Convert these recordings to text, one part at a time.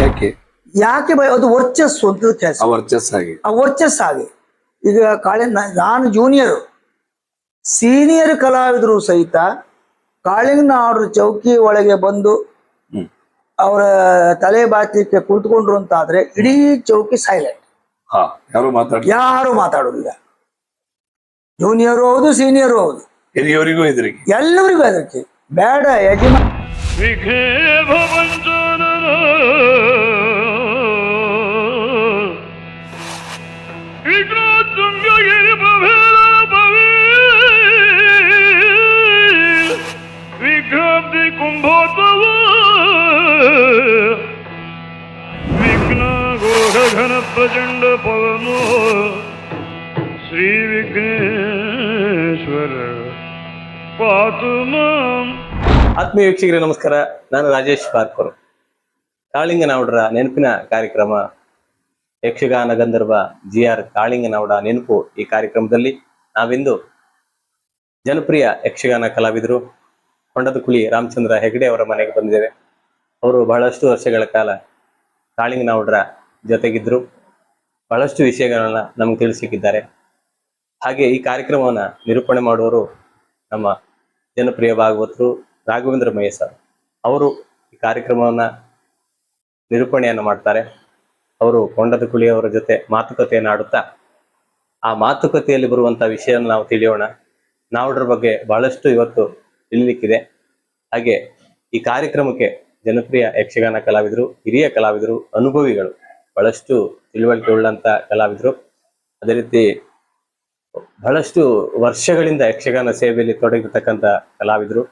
ಯಾಕೆ ಯಾಕೆ ಭಯ? ಅದು ವರ್ಚಸ್ಸು ಅಂತ ಕೆಲಸ, ವರ್ಚಸ್ಸಾಗಿ ಆ ವರ್ಚಸ್ಸಾಗಿ. ಈಗ ನಾನು ಜೂನಿಯರ್ ಸೀನಿಯರ್ ಕಲಾವಿದರು ಸಹಿತ ಕಾಳಿಂಗನವರು ಚೌಕಿ ಒಳಗೆ ಬಂದು ಅವರ ತಲೆ ಬಾಚಲಿಕ್ಕೆ ಕುಳಿತುಕೊಂಡ್ರು ಅಂತಾದ್ರೆ ಇಡೀ ಚೌಕಿ ಸೈಲೆಂಟ್, ಯಾರು ಮಾತಾಡೋದಿಲ್ಲ. ಜೂನಿಯರು ಹೌದು, ಸೀನಿಯರು ಹೌದು, ಹಿರಿಯವರಿಗೂ ಹೆದರಿಕೆ, ಎಲ್ಲರಿಗೂ ಹೆದರಿಕೆ. ಬೇಡ ಯಜಮಾನ ಘನ ಪ್ರಚಂಡ ಪವನೋ ಶ್ರೀ ವಿಘ್ನೇಶ್ವರ ಪಾತು ಮಾಂ. ಆತ್ಮೀಯ ವೀಕ್ಷಕರೇ ನಮಸ್ಕಾರ, ನಾನು ರಾಜೇಶ್ ಬಾರ್ಕರ್. ಕಾಳಿಂಗನವಡರ ನೆನಪಿನ ಕಾರ್ಯಕ್ರಮ ಯಕ್ಷಗಾನ ಗಂಧರ್ವ GR ಕಾಳಿಂಗನವಡ ನೆನಪು. ಈ ಕಾರ್ಯಕ್ರಮದಲ್ಲಿ ನಾವಿಂದು ಜನಪ್ರಿಯ ಯಕ್ಷಗಾನ ಕಲಾವಿದರು ಕೊಂಡದಕುಳಿ ರಾಮಚಂದ್ರ ಹೆಗಡೆ ಅವರ ಮನೆಗೆ ಬಂದಿದ್ದೇವೆ. ಅವರು ಬಹಳಷ್ಟು ವರ್ಷಗಳ ಕಾಲ ಕಾಳಿಂಗನವಡರ ಜೊತೆಗಿದ್ರು, ಬಹಳಷ್ಟು ವಿಷಯಗಳನ್ನ ನಮ್ಗೆ ತಿಳಿಸಿದ್ದಾರೆ. ಹಾಗೆ ಈ ಕಾರ್ಯಕ್ರಮವನ್ನ ನಿರೂಪಣೆ ಮಾಡುವವರು ನಮ್ಮ ಜನಪ್ರಿಯ ಭಾಗವತರು ರಾಘವೇಂದ್ರ ಮಹೇಶ್ ಅವರು ಈ ಕಾರ್ಯಕ್ರಮವನ್ನ ನಿರೂಪಣೆಯನ್ನು ಮಾಡ್ತಾರೆ. ಅವರು ಕೊಂಡದಕುಳಿ ಅವರ ಜೊತೆ ಮಾತುಕತೆಯನ್ನು ಆಡುತ್ತಾ ಆ ಮಾತುಕತೆಯಲ್ಲಿ ಬರುವಂತಹ ವಿಷಯವನ್ನು ನಾವು ತಿಳಿಯೋಣ. ನಾವುಡ್ರ ಬಗ್ಗೆ ಬಹಳಷ್ಟು ಇವತ್ತು ತಿಳಿಲಿಕ್ಕಿದೆ. ಹಾಗೆ ಈ ಕಾರ್ಯಕ್ರಮಕ್ಕೆ ಜನಪ್ರಿಯ ಯಕ್ಷಗಾನ ಕಲಾವಿದರು, ಹಿರಿಯ ಕಲಾವಿದರು, ಅನುಭವಿಗಳು, ಬಹಳಷ್ಟು ತಿಳುವಳಿಕೆ ಉಳ್ಳಂತ ಕಲಾವಿದರು, ಅದೇ ರೀತಿ ಬಹಳಷ್ಟು ವರ್ಷಗಳಿಂದ ಯಕ್ಷಗಾನ ಸೇವೆಯಲ್ಲಿ ತೊಡಗಿರ್ತಕ್ಕಂಥ ಕಲಾವಿದರು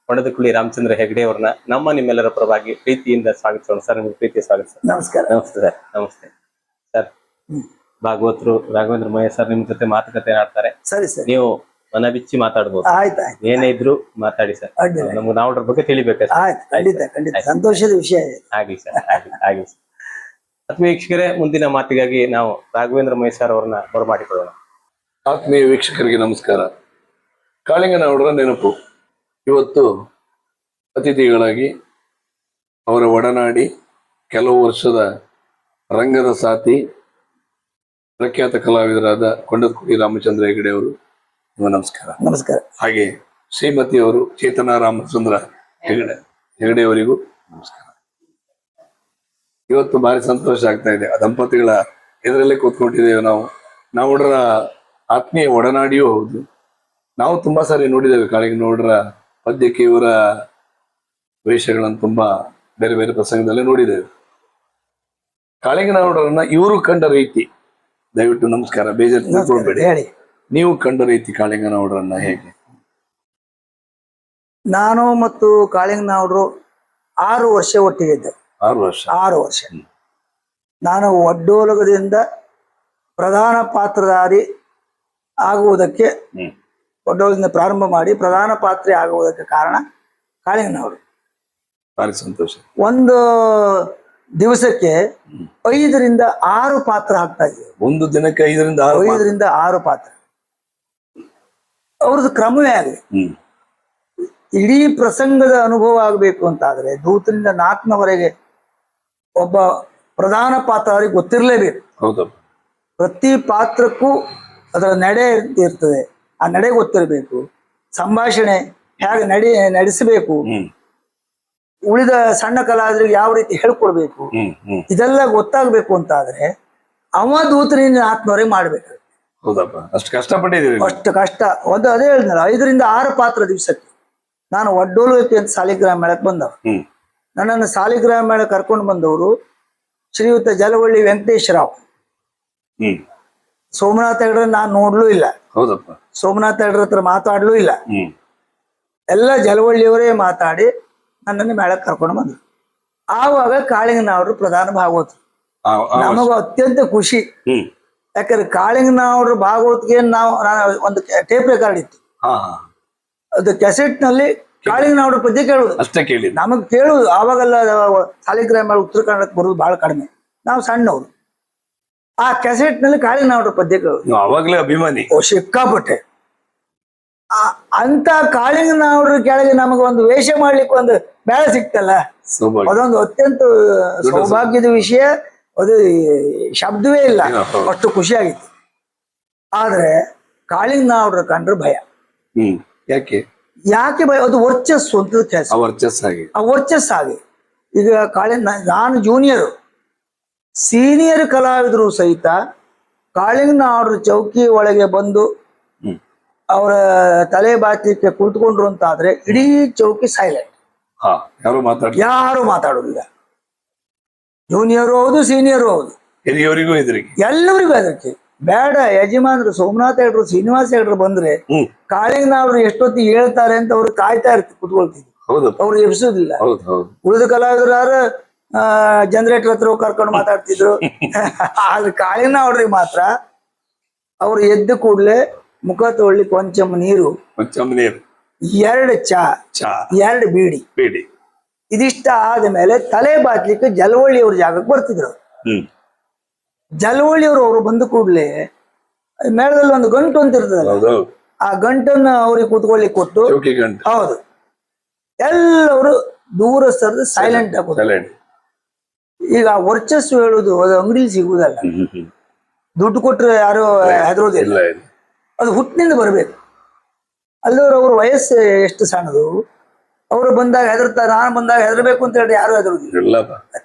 ಕೊಂಡದಕುಳಿ ರಾಮಚಂದ್ರ ಹೆಗಡೆ ಅವ್ರನ್ನ ನಮ್ಮ ನಿಮ್ಮೆಲ್ಲರ ಪರವಾಗಿ ಪ್ರೀತಿಯಿಂದ ಸ್ವಾಗತಿಸೋಣ. ಸರ್, ನಿಮ್ಗೆ ಪ್ರೀತಿಯ ಸ್ವಾಗತ ಸರ್. ನಮಸ್ಕಾರ. ನಮಸ್ತೆ ಸರ್. ನಮಸ್ತೆ ಸರ್. ಭಾಗವತರು ರಾಘವೇಂದ್ರ ಮಹೇಶ್ ಸರ್ ನಿಮ್ಮ ಜೊತೆ ಮಾತುಕತೆ ಆಡ್ತಾರೆ. ಸರಿ ಸರ್, ನೀವು ಮನ ಬಿಚ್ಚಿ ಮಾತಾಡ್ಬೋದು, ಆಯ್ತಾಯ್ತು, ಏನೇ ಇದ್ರು ಮಾತಾಡಿ ಸರ್. ನಮ್ಗೆ ನಾವುಡ್ರ ಬಗ್ಗೆ ತಿಳಿಬೇಕು. ಆಯ್ತು, ಖಂಡಿತ ಖಂಡಿತ, ಸಂತೋಷದ ವಿಷಯ ಇದೆ. ಆಗ್ಲಿ ಸರ್, ಆಗ್ಲಿ ಸರ್. ಆತ್ಮೀಯ ವೀಕ್ಷಕರೇ, ಮುಂದಿನ ಮಾತಿಗಾಗಿ ನಾವು ರಾಘವೇಂದ್ರ ಮಹೇಶ್ ಸರ್ ಅವ್ರನ್ನ ಬರಮಾಡಿಕೊಳ್ಳೋಣ. ಆತ್ಮೀಯ ವೀಕ್ಷಕರಿಗೆ ನಮಸ್ಕಾರ. ಕಾಳಿಂಗನವಡರ ನೆನಪು. ಇವತ್ತು ಅತಿಥಿಗಳಾಗಿ ಅವರ ಒಡನಾಡಿ, ಕೆಲವು ವರ್ಷದ ರಂಗದ ಸಾಥಿ, ಪ್ರಖ್ಯಾತ ಕಲಾವಿದರಾದ ಕೊಂಡದಕುಳಿ ರಾಮಚಂದ್ರ ಹೆಗಡೆ ಅವರು, ನಮಸ್ಕಾರ. ನಮಸ್ಕಾರ. ಹಾಗೆ ಶ್ರೀಮತಿ ಅವರು ಚೇತನ ರಾಮಚಂದ್ರ ಹೆಗಡೆ ಅವರಿಗೂ ನಮಸ್ಕಾರ. ಇವತ್ತು ಭಾರಿ ಸಂತೋಷ ಆಗ್ತಾ ಇದೆ. ಆ ದಂಪತಿಗಳ ಎದುರಲ್ಲೇ ಕೂತ್ಕೊಂಡಿದ್ದೇವೆ ನಾವು. ನಾವುಡ್ರ ಆತ್ಮೀಯ ಒಡನಾಡಿಯೂ ಹೌದು. ನಾವು ತುಂಬಾ ಸಾರಿ ನೋಡಿದ್ದೇವೆ ಕಾಳಿಂಗನವಡರ ಪದ್ಯಕ್ಕೆ ಇವರ ವೇಷಗಳನ್ನು ತುಂಬಾ ಬೇರೆ ಬೇರೆ ಪ್ರಸಂಗದಲ್ಲೇ ನೋಡಿದ್ದೇವೆ. ಕಾಳಿಂಗನವಡರನ್ನ ಇವರು ಕಂಡ ರೀತಿ, ದಯವಿಟ್ಟು ನಮಸ್ಕಾರ, ಬೇಜಾರು ತಿಳ್ಕೊಳ್ಬೇಡಿ, ಹೇಳಿ. ನೀವು ಕಂಡ ರೀತಿ ಕಾಳಿಂಗನವಡರನ್ನ ಹೇಗೆ? ನಾನು ಮತ್ತು ಕಾಳಿಂಗನವಡರು 6 ವರ್ಷ ಒಟ್ಟಿಗೆ ಇದ್ದೆ. 6 ವರ್ಷ. 6 ವರ್ಷ. ನಾನು ಒಡ್ಡೋಲಗದಿಂದ ಪ್ರಧಾನ ಪಾತ್ರಧಾರಿ ಆಗುವುದಕ್ಕೆ, ಒಡ್ಡೋಲದಿಂದ ಪ್ರಾರಂಭ ಮಾಡಿ ಪ್ರಧಾನ ಪಾತ್ರೆ ಆಗುವುದಕ್ಕೆ ಕಾರಣ ಕಾಳಿಂಗನವರು. ಭಾರಿ ಸಂತೋಷ. ಒಂದು ದಿವಸಕ್ಕೆ 5 ರಿಂದ 6 ಪಾತ್ರ ಹಾಕ್ತಾ ಇದ್ದೀವಿ. ಒಂದು ದಿನಕ್ಕೆ 5 ರಿಂದ 6 ಪಾತ್ರ. ಅವ್ರದ್ದು ಕ್ರಮವೇ ಆಗಲಿ. ಇಡೀ ಪ್ರಸಂಗದ ಅನುಭವ ಆಗಬೇಕು ಅಂತಾದ್ರೆ ದೂತರಿಂದ 4ನವರೆಗೆ ಒಬ್ಬ ಪ್ರಧಾನ ಪಾತ್ರ ಅವರಿಗೆ ಗೊತ್ತಿರಲೇಬೇಕು. ಹೌದಪ್ಪ. ಪ್ರತಿ ಪಾತ್ರಕ್ಕೂ ಅದರ ನಡೆ ಇರ್ತದೆ, ಆ ನಡೆ ಗೊತ್ತಿರಬೇಕು. ಸಂಭಾಷಣೆ ಹೇಗೆ ನಡೆಸಬೇಕು, ಉಳಿದ ಸಣ್ಣ ಕಲಾವಿದರಿಗೆ ಯಾವ ರೀತಿ ಹೇಳ್ಕೊಡ್ಬೇಕು, ಇದೆಲ್ಲ ಗೊತ್ತಾಗ್ಬೇಕು ಅಂತಾದ್ರೆ ಅವ ದೂತರಿಂದ 4ನವರೆಗೆ ಮಾಡ್ಬೇಕು. ಹೌದಪ್ಪ, ಅಷ್ಟು ಕಷ್ಟಪಟ್ಟಿದ್ದೀವಿ. ಅಷ್ಟು ಕಷ್ಟ. ಅದೇ ಹೇಳಿದ್ನಲ್ಲ, 5 ರಿಂದ 6 ಪಾತ್ರ ದಿವಸಕ್ಕೆ. ನಾನು ಒಡ್ಡೋಲುವಿಕೆ ಅಂತ ಸಾಲಿಗ್ರಾಮ ಮೇಳಕ್ಕೆ ಬಂದವ. ನನ್ನನ್ನು ಸಾಲಿಗ್ರಾಮ ಮೇಳ ಕರ್ಕೊಂಡು ಬಂದವರು ಶ್ರೀಯುತ ಜಲವಳ್ಳಿ ವೆಂಕಟೇಶ್ವರಾವ್. ಸೋಮನಾಥ ಹೆಗಡೆ ನಾನು ನೋಡ್ಲೂ ಇಲ್ಲ. ಹೌದಪ್ಪ. ಸೋಮನಾಥ ಹೆಗಡೆ ಹತ್ರ ಮಾತಾಡ್ಲೂ ಇಲ್ಲ. ಎಲ್ಲ ಜಲವಳ್ಳಿಯವರೇ ಮಾತಾಡಿ ನನ್ನನ್ನು ಮೇಳಕ್ಕೆ ಕರ್ಕೊಂಡು ಬಂದ್ರು. ಆವಾಗ ಕಾಳಿಂಗನವರು ಪ್ರಧಾನ ಭಾಗವತರು. ನಮಗೂ ಅತ್ಯಂತ ಖುಷಿ. ಯಾಕಂದ್ರೆ ಕಾಳಿಂಗನವರು ಭಾಗವತ್ಗೆ ನಾನು ಒಂದು ಟೇಪ್ ರೆಕಾರ್ಡ್ ಇತ್ತು. ಅದು ಕ್ಯಾಸೆಟ್ ನಲ್ಲಿ ಕಾಳಿಂಗನವರ ಪದ್ಯ ಕೇಳುವುದು ಅಷ್ಟೇ. ಕೇಳಿ ನಮಗ್ ಕೇಳುವುದು ಆವಾಗೆಲ್ಲ ಸಾಲಿಗ್ರಾಮ ಉತ್ತರ ಕನ್ನಡಕ್ಕೆ ಬರುವುದು ಬಹಳ ಕಡಿಮೆ, ನಾವು ಸಣ್ಣವರು. ಆ ಕ್ಯಾಸೆಟ್ ನಲ್ಲಿ ಕಾಳಿಂಗನವರ ಪದ್ಯ ಕೇಳುವುದು. ಅವಾಗಲೇ ಅಭಿಮಾನಿ. ಸಿಕ್ಕಾಪಟ್ಟೆ. ಅಂತ ಕಾಳಿಂಗನವರ ಕೆಳಗೆ ನಮಗೆ ಒಂದು ವೇಷ ಮಾಡ್ಲಿಕ್ಕೆ ಒಂದು ಬೇಳೆ ಸಿಕ್ತಲ್ಲ, ಸೌಭಾಗ್ಯ. ಅದೊಂದು ಅತ್ಯಂತ ಸೌಭಾಗ್ಯದ ವಿಷಯ. ಅದು ಶಬ್ದವೇ ಇಲ್ಲ, ಅಷ್ಟು ಖುಷಿಯಾಗಿತ್ತು. ಆದ್ರೆ ಕಾಳಿಂಗನವ್ರ ಕಂಡ್ರೆ ಭಯ. ಯಾಕೆ ಯಾಕೆ ಭಯ? ಅದು ವರ್ಚಸ್ಸು ಅಂತ ಕೆಲಸ, ವರ್ಚಸ್ಸಾಗಿ. ಆ ವರ್ಚಸ್ಸಾಗಿ. ಈಗ ನಾನು ಜೂನಿಯರು, ಸೀನಿಯರ್ ಕಲಾವಿದರು ಸಹಿತ ಕಾಳಿಂಗನವ್ರ ಚೌಕಿ ಒಳಗೆ ಬಂದು ಅವರ ತಲೆ ಬಾಚಲಿಕ್ಕೆ ಕುಳಿತುಕೊಂಡ್ರು ಅಂತಾದ್ರೆ ಇಡೀ ಚೌಕಿ ಸೈಲೆಂಟ್, ಯಾರು ಮಾತಾಡೋದಿಲ್ಲ. ಜೂನಿಯರು ಹೌದು, ಸೀನಿಯರು ಹೌದು, ಹಿರಿಯವರಿಗೂ ಹೆದರಿಕೆ, ಎಲ್ಲರಿಗೂ ಹೆದರಿಕೆ. ಬೇಡ, ಯಜಮಾನ್ರು ಸೋಮನಾಥ್ ಹೆಗ್ಡ್ರು, ಶ್ರೀನಿವಾಸ ಹೆಗ್ಡ್ರು ಬಂದ್ರೆ ಕಾಳಿಂಗನವ್ರು ಎಷ್ಟೊತ್ತಿಗೆ ಹೇಳ್ತಾರೆ ಅಂತ ಅವ್ರು ಕಾಯ್ತಾ ಕುತ್ಕೊಳ್ತಿದ್ರು. ಅವ್ರು ಎಬ್ಸೋದಿಲ್ಲ. ಉಳಿದ ಕಲಾವಿದರು ಯಾರು ಜನರೇಟರ್ ಹತ್ರ ಕರ್ಕೊಂಡು ಮಾತಾಡ್ತಿದ್ರು. ಆದ್ರೆ ಕಾಳಿಂಗನವ್ರಿಗೆ ಮಾತ್ರ ಅವ್ರು ಎದ್ದು ಕೂಡ್ಲೆ ಮುಖ ತೊಳ್ಳಿ ಕೊಂಚಮ್ ನೀರು, 2 ಚಾ, 2 ಬೀಡಿ, ಇದಿಷ್ಟ ಆದ್ಮೇಲೆ ತಲೆ ಬಾಚ್ಲಿಕ್ಕೆ ಜಲವಳ್ಳಿ ಅವ್ರ ಜಾಗಕ್ಕೆ ಬರ್ತಿದ್ರು. ಜಲವಳ್ಳಿಯವರು ಅವ್ರು ಬಂದ ಕೂಡ್ಲೆ ಮೇಳದಲ್ಲಿ ಒಂದು ಗಂಟು ಅಂತ ಇರ್ತದಲ್ಲ, ಆ ಗಂಟನ್ನ ಅವ್ರಿಗೆ ಕೂತ್ಕೊಳ್ಳಿಕ್ ಕೊಟ್ಟು, ಹೌದು, ಎಲ್ಲವರು ದೂರ ಸರಿದು ಸೈಲೆಂಟ್ ಆಗೋದು. ಈಗ ವರ್ಚಸ್ಸು ಹೇಳುದು ಅದು ಅಂಗಡಿಲಿ ಸಿಗುವುದಲ್ಲ, ದುಡ್ಡು ಕೊಟ್ರೆ ಯಾರು ಹೆದರೋದಿಲ್ಲ, ಅದು ಹುಟ್ಟಿನಿಂದ ಬರ್ಬೇಕು. ಅಲ್ಲವ್ರು ಅವ್ರ ವಯಸ್ಸು ಎಷ್ಟು ಸಣ್ಣದು, ಅವರು ಬಂದಾಗ ಹೆದರ್ತಾರೆ, ನಾನು ಬಂದಾಗ ಹೆದರ್ಬೇಕು ಅಂತ ಹೇಳಿ ಯಾರು ಹೆದರುದಿಲ್ಲ.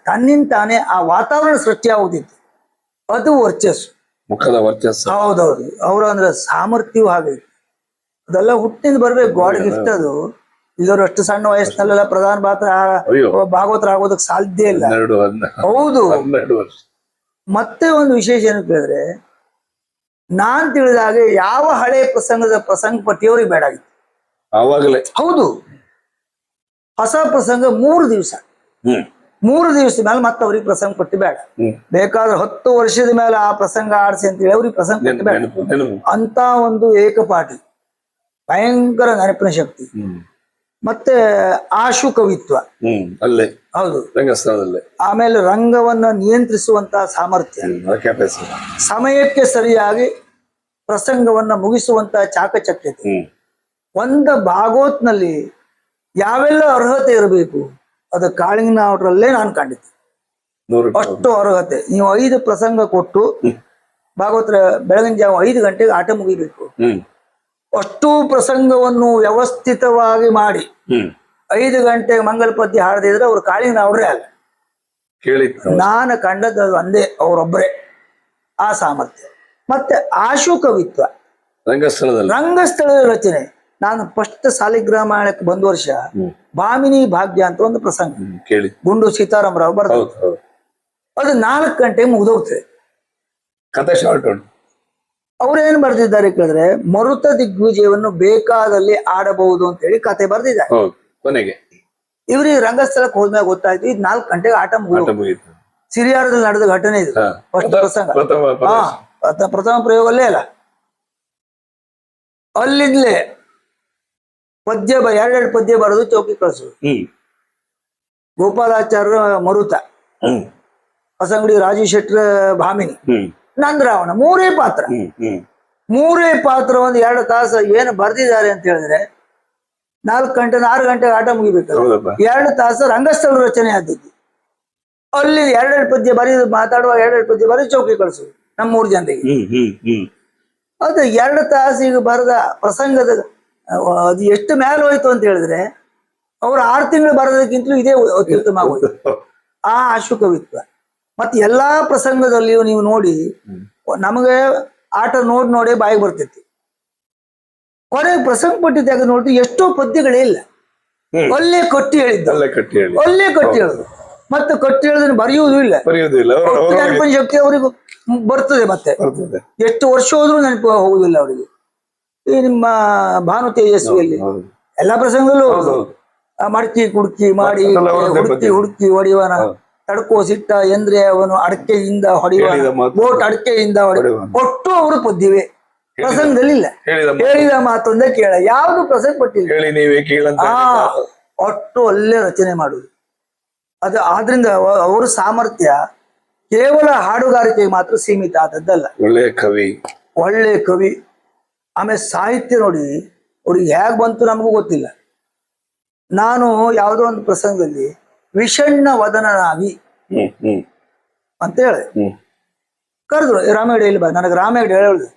ತನ್ನಿಂದ ತಾನೇ ಆ ವಾತಾವರಣ ಸೃಷ್ಟಿ ಆಗುತ್ತಿತ್ತು, ಅದು ವರ್ಚಸ್ಸು, ಮುಖದ ವರ್ಚಸ್ಸು. ಹೌದೌದು. ಅವ್ರ ಅಂದ್ರೆ ಸಾಮರ್ಥ್ಯವೂ ಹಾಗೆ, ಅದೆಲ್ಲ ಹುಟ್ಟಿನಿಂದ ಬರ್ಬೇಕು, ಗಾಡ್ ಗಿಫ್ಟ್ ಅದು. ಇಲ್ಲವರು ಅಷ್ಟು ಸಣ್ಣ ವಯಸ್ಸಿನಲ್ಲೆಲ್ಲ ಪ್ರಧಾನ ಭಾಗವತರ ಆಗೋದಕ್ಕೆ ಸಾಧ್ಯ ಇಲ್ಲ. ಹೌದು. ಮತ್ತೆ ಒಂದು ವಿಶೇಷ ಏನು ಕೇಳಿದ್ರೆ, ನಾನ್ ತಿಳಿದಾಗೆ ಯಾವ ಹಳೆ ಪ್ರಸಂಗ ಪಟ್ಟಿಯವ್ರಿಗೆ ಬೇಡ ಆಗಿತ್ತು ಆವಾಗಲೇ. ಹೌದು, ಹೊಸ ಪ್ರಸಂಗ 3 ದಿವಸ, 3 ದಿವಸದ ಮೇಲೆ ಮತ್ತೆ ಅವ್ರಿಗೆ ಪ್ರಸಂಗ ಪಟ್ಟಿ ಬೇಡ. ಬೇಕಾದ್ರೆ 10 ವರ್ಷದ ಮೇಲೆ ಆ ಪ್ರಸಂಗ ಆಡ್ಸಿ ಅಂತ ಹೇಳಿ ಅವ್ರಿಗೆ ಪ್ರಸಂಗ ಪಟ್ಟಿ ಬೇಡ. ಅಂತ ಒಂದು ಏಕಪಾಟಿ, ಭಯಂಕರ ನೆನಪಿನ ಶಕ್ತಿ, ಮತ್ತೆ ಆಶು ಕವಿತ್ವ, ಅಲ್ಲೇ ಹೌದು, ರಂಗಸ್ಥಳದಲ್ಲೇ. ಆಮೇಲೆ ರಂಗವನ್ನ ನಿಯಂತ್ರಿಸುವಂತಹ ಸಾಮರ್ಥ್ಯ, ಸಮಯಕ್ಕೆ ಸರಿಯಾಗಿ ಪ್ರಸಂಗವನ್ನ ಮುಗಿಸುವಂತಹ ಚಾಕಚಕ್ಯತೆ. ಒಂದು ಭಾಗವತ್ನಲ್ಲಿ ಯಾವೆಲ್ಲ ಅರ್ಹತೆ ಇರಬೇಕು ಅದು ಕಾಳಿಂಗನವ್ರಲ್ಲೇ ನಾನು ಕಂಡಿದ್ದೆ. ಅಷ್ಟು ಅರ್ಹತೆ. ನೀವು 5 ಪ್ರಸಂಗ ಕೊಟ್ಟು ಭಾಗವತರ ಬೆಳಗಿನ ಜಾವ 5 ಗಂಟೆಗೆ ಆಟ ಮುಗಿಬೇಕು. ಅಷ್ಟು ಪ್ರಸಂಗವನ್ನು ವ್ಯವಸ್ಥಿತವಾಗಿ ಮಾಡಿ 5 ಗಂಟೆಗೆ ಮಂಗಲ ಪದ್ಯ ಹಾಡದಿದ್ರೆ ಅವ್ರು ಕಾಳಿಂಗನವ್ರೇ ಅಲ್ಲ. ನಾನು ಕಂಡದ್ದು ಒಂದೇ, ಅವರೊಬ್ಬರೇ ಆ ಸಾಮರ್ಥ್ಯ. ಮತ್ತೆ ಆಶು ಕವಿತ್ವ, ರಂಗಸ್ಥಳದ ರಚನೆ. ನಾನು ಫಸ್ಟ್ ಸಾಲಿಗ್ರಾಮಾಯಣಕ್ಕೆ ಬಂದ ವರ್ಷ ಭಾಮಿನಿ ಭಾಗ್ಯ ಅಂತ ಒಂದು ಪ್ರಸಂಗ ಗುಂಡು ಸೀತಾರಾಮರಾವ್ ಬರ್ತಾರೆ. ಅದು 4 ಗಂಟೆಗೆ ಮುಗಿದೋಗ್ತದೆ, ಕಥೆ ಶಾರ್ಟ್. ಅವ್ರೇನ್ ಬರ್ದಿದ್ದಾರೆ ಕೇಳಿದ್ರೆ, ಮರುತ ದಿಗ್ವಿಜಯವನ್ನು ಬೇಕಾದಲ್ಲಿ ಆಡಬಹುದು ಅಂತ ಹೇಳಿ ಕತೆ ಬರ್ದಿದ್ದಾರೆ. ಕೊನೆಗೆ ಇವ್ರಿಗೆ ರಂಗಸ್ಥಳಕ್ಕೆ ಹೋದ್ಮೇಲೆ ಗೊತ್ತಾಯ್ತು ಇದು 4 ಗಂಟೆಗೆ ಆಟ ಮುಗಿದು. ಸಿರಿಯಾರದಲ್ಲಿ ನಡೆದ ಘಟನೆ ಇದು, ಫಸ್ಟ್ ಪ್ರಸಂಗ, ಪ್ರಥಮ ಪ್ರಯೋಗಲ್ಲೇ ಅಲ್ಲ. ಅಲ್ಲಿಂದಲೇ ಪದ್ಯ 2 ಪದ್ಯ ಬರೋದು, ಚೌಕಿ ಕಳಿಸು. ಗೋಪಾಲಾಚಾರ್ಯ ಮರುತ, ಹೊಸಂಗಡಿ ರಾಜು ಶೆಟ್ರ ಭಾಮಿನಿ, ನಂದರಾವಣ, 3 ಪಾತ್ರ. 3 ಪಾತ್ರ ಒಂದು 2 ತಾಸು ಏನು ಬರ್ದಿದ್ದಾರೆ ಅಂತ ಹೇಳಿದ್ರೆ 4 ಗಂಟೆ 6 ಗಂಟೆಗೆ ಆಟ ಮುಗಿಬೇಕು. 2 ತಾಸು ರಂಗಸ್ಥಳ ರಚನೆ ಆದದ್ದು. ಅಲ್ಲಿ 2 ಪದ್ಯ ಬರೀದು ಮಾತಾಡುವಾಗ 2 ಪದ್ಯ ಬರೀ ಚೌಕಿ ಕಳಿಸು ನಮ್ಮ 3 ಜನರಿಗೆ. ಅದು 2 ತಾಸಿಗೆ ಬರೆದ ಪ್ರಸಂಗದ ಅದು ಎಷ್ಟು ಮೇಲೆ ಹೋಯ್ತು ಅಂತ ಹೇಳಿದ್ರೆ ಅವ್ರು 6 ತಿಂಗಳು ಬರೋದಕ್ಕಿಂತಲೂ ಇದೇ ಅತ್ಯುತ್ತಮ ಆಗೋಯ್ತು ಆ ಆಶು ಕವಿತ್ವ. ಮತ್ತೆ ಎಲ್ಲಾ ಪ್ರಸಂಗದಲ್ಲಿಯೂ ನೀವು ನೋಡಿ, ನಮಗೆ ಆಟ ನೋಡಿ ಬಾಯಿಗೆ ಬರ್ತಿತ್ತು. ಕೊನೆಗೆ ಪ್ರಸಂಗ ಪಟ್ಟಿ ತೆಗೆದು ನೋಡಿದ್ರೆ ಎಷ್ಟೋ ಪದ್ಯಗಳೇ ಇಲ್ಲ, ಅಲ್ಲೇ ಕಟ್ಟಿ ಹೇಳಿದ್ದ, ಅಲ್ಲೇ ಕಟ್ಟಿ ಹೇಳುದು. ಮತ್ತೆ ಕಟ್ಟಿ ಹೇಳಿದ್ರೆ ಬರೆಯುವುದೂ ಇಲ್ಲ, ನೆನಪಿನ ಶಕ್ತಿ ಅವರಿಗೂ ಬರ್ತದೆ. ಮತ್ತೆ ಎಷ್ಟು ವರ್ಷ ಹೋದ್ರೂ ನೆನಪು ಹೋಗುದಿಲ್ಲ ಅವರಿಗೆ. ಈ ನಿಮ್ಮ ಭಾನು ತೇಜಸ್ವಿಯಲ್ಲಿ ಎಲ್ಲಾ ಪ್ರಸಂಗದಲ್ಲೂ ಮಡಕಿ ಕುಡ್ಕಿ ಮಾಡಿ ಹುಡುಕಿ ಹೊಡಿವನ, ತಡ್ಕೋ ಸಿಟ್ಟ ಎಂದ್ರೆ ಅವನು ಅಡಕೆಯಿಂದ ಹೊಡೆಯುವ, ಬೋಟ್ ಅಡಕೆಯಿಂದ ಹೊಡೆಯುವ. ಒಟ್ಟು ಅವರು ಪದ್ಯವೇ ಪ್ರಸಂಗದಲ್ಲಿ ಇಲ್ಲ. ಹೇಳಿದ ಮಾತೊಂದೇ ಕೇಳ, ಯಾವ್ದು ಪ್ರಸಂಗ ಪಟ್ಟಿಲ್ಲ. ಒಟ್ಟು ಅಲ್ಲೇ ರಚನೆ ಮಾಡುದು. ಅದು ಆದ್ರಿಂದ ಅವರ ಸಾಮರ್ಥ್ಯ ಕೇವಲ ಹಾಡುಗಾರಿಕೆಗೆ ಮಾತ್ರ ಸೀಮಿತ ಆದದ್ದಲ್ಲ. ಒಳ್ಳೆ ಕವಿ. ಆಮೇಲೆ ಸಾಹಿತ್ಯ ನೋಡಿ ಅವ್ರಿಗೆ ಹೇಗ್ ಬಂತು ನಮಗೂ ಗೊತ್ತಿಲ್ಲ. ನಾನು ಯಾವುದೋ ಒಂದು ಪ್ರಸಂಗದಲ್ಲಿ ವಿಷಣ್ಣ ವದನನಾಗಿ ಹ್ಮ್ ಹ್ಮ್ ಅಂತ ಹೇಳಿ ಹ್ಮ್ ಕರೆದ್ರು ರಾಮಾಯಣ ಇಲ್ಲಿ ಬಾ ನನಗೆ ರಾಮಾಯಣ ಹೇಳಿದ್ರು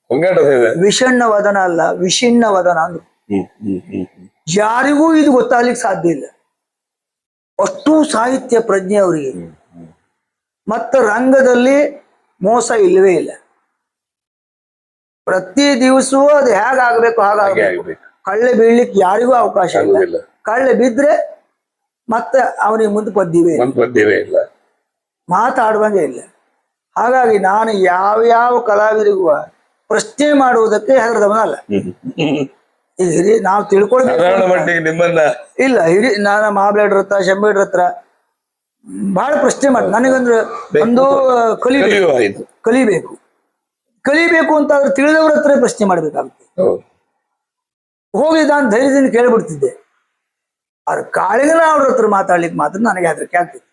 ಕೊಂಗಾಟದ ಇದೆ. ವಿಷಣ್ಣ ವದನ ಅಲ್ಲ ವಿಷಿಣ್ಣ ವದನ ಅಂದ್ರು. ಹ್ಮ್ ಹ್ಮ್ ಹ್ಮ್ ಹ್ಮ್ ಯಾರಿಗೂ ಇದು ಗೊತ್ತಾಗ್ಲಿಕ್ಕೆ ಸಾಧ್ಯ ಇಲ್ಲ, ಅಷ್ಟು ಸಾಹಿತ್ಯ ಪ್ರಜ್ಞೆ ಅವರಿಗೆ. ಮತ್ತ ರಂಗದಲ್ಲಿ ಮೋಸ ಇಲ್ಲವೇ ಇಲ್ಲ. ಪ್ರತಿ ದಿವಸವೂ ಅದು ಹೇಗಾಗಬೇಕು ಹಾಗೆ ಹಾಗಾಗಬೇಕು. ಆಗ್ಬೇಕು. ಕಳ್ಳೆ ಬೀಳ್ಲಿಕ್ಕೆ ಯಾರಿಗೂ ಅವಕಾಶ ಇಲ್ಲ. ಆಗುದಿಲ್ಲ. ಕಳ್ಳೆ ಬಿದ್ರೆ ಮತ್ತೆ ಅವನಿಗೆ ಮುಂದೆ ಪದ್ಯವೇ ಇಲ್ಲ, ಒಂದ್ ಪದ್ಯವೇ ಇಲ್ಲ. ಮಾತಾಡುವಂಗೆ ಇಲ್ಲ. ಹಾಗಾಗಿ ನಾನು ಯಾವ್ಯಾವ ಕಲಾವಿದರಿಗೂ ಪ್ರಶ್ನೆ ಮಾಡುವುದಕ್ಕೆ ಹೆದರದವನಲ್ಲ. ಈಗ ಹಿರಿ ನಾವು ತಿಳ್ಕೊಳ್ಬೇಕು ಸಾಧಾರಣ ಅಂತ- ಮಟ್ಟಿಗೆ ನಿಮ್ಮನ್ನ ಇಲ್ಲ ಹಿರಿ ನಾನು ಮಾಬ್ಲೇಡ್ರ ಹತ್ರ ಶಂಬೇಡ್ರ ಹತ್ರ ಬಹಳ ಪ್ರಶ್ನೆ ಮಾಡಿ ನನಗಂದ್ರೆ ಒಂದು ಕಲಿಬೇಕು ಕಲಿಯುವಾಯ್ತು. ಕಲಿಬೇಕು ಕಲಿಬೇಕು ಅಂತ ಆದ್ರೆ ತಿಳಿದವ್ರ ಹತ್ರ ಪ್ರಶ್ನೆ ಮಾಡ್ಬೇಕಾಗುತ್ತೆ. ಹೌದು. ಹೋಗಿ ನಾನು ಧೈರ್ಯದಿಂದ ಕೇಳ್ಬಿಡ್ತಿದ್ದೆ. ಅವ್ರ ಕಾಳಿಂಗನ ಅವ್ರ ಹತ್ರ ಮಾತಾಡ್ಲಿಕ್ಕೆ ಮಾತ್ರ ನನಗೆ ಹೆದರಿಕೆ ಆಗ್ತಿತ್ತು.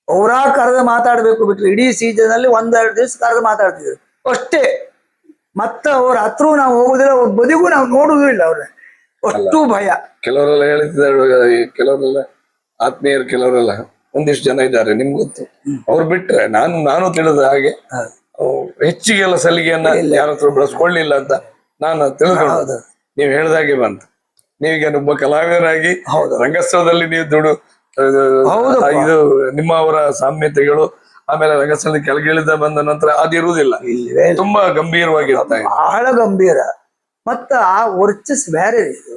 ಅವರ ಕರೆದ ಮಾತಾಡ್ಬೇಕು ಬಿಟ್ರೆ ಇಡೀ ಸೀಸನ್ ಅಲ್ಲಿ 1-2 ದಿವಸ ಕರೆದು ಮಾತಾಡ್ತಿದ್ರು ಅಷ್ಟೇ. ಮತ್ತ ಅವ್ರ ಹತ್ರ ನಾವು ಹೋಗುದಿಲ್ಲ, ಅವ್ರ ಬದಿಗೂ ನಾವು ನೋಡುವುದೂ ಇಲ್ಲ. ಅವ್ರ ಅಷ್ಟು ಭಯ. ಕೆಲವರೆಲ್ಲ ಹೇಳಿದ್ದಾರೆ, ಕೆಲವರೆಲ್ಲ ಆತ್ಮೀಯರು, ಕೆಲವರೆಲ್ಲ ಒಂದಿಷ್ಟು ಜನ ಇದ್ದಾರೆ ನಿಮ್ಗೆ ಗೊತ್ತು. ಅವ್ರು ಬಿಟ್ರೆ ನಾನು ತಿಳಿದ ಹಾಗೆ ಹೆಚ್ಚಿಗೆಲ್ಲ ಸಲಿಗೆಯನ್ನ ಯಾರ ಹತ್ರ ಬಳಸ್ಕೊಳ್ಳಿಲ್ಲ ಅಂತ ನಾನು ತಿಳಿದುಕೊಂಡು ನೀವು ಹೇಳ್ದಾಗೆ ಬಂತು. ನೀವೀಗ ಒಬ್ಬ ಕಲಾವಿದರಾಗಿ ರಂಗಸ್ಥಳದಲ್ಲಿ ನೀವು ಇದು ನಿಮ್ಮ ಅವರ ಸಾಮ್ಯತೆಗಳು, ಆಮೇಲೆ ರಂಗಸ್ಥಳದ ಕೆಳಗಿಳಿದ ಬಂದ ನಂತರ ಅದಿರುವುದಿಲ್ಲ, ತುಂಬಾ ಗಂಭೀರವಾಗಿರ್ತಾ ಇದೆ. ಬಹಳ ಗಂಭೀರ. ಮತ್ತ ಆ ವರ್ಚಸ್ ಬೇರೆ ಇದೆ.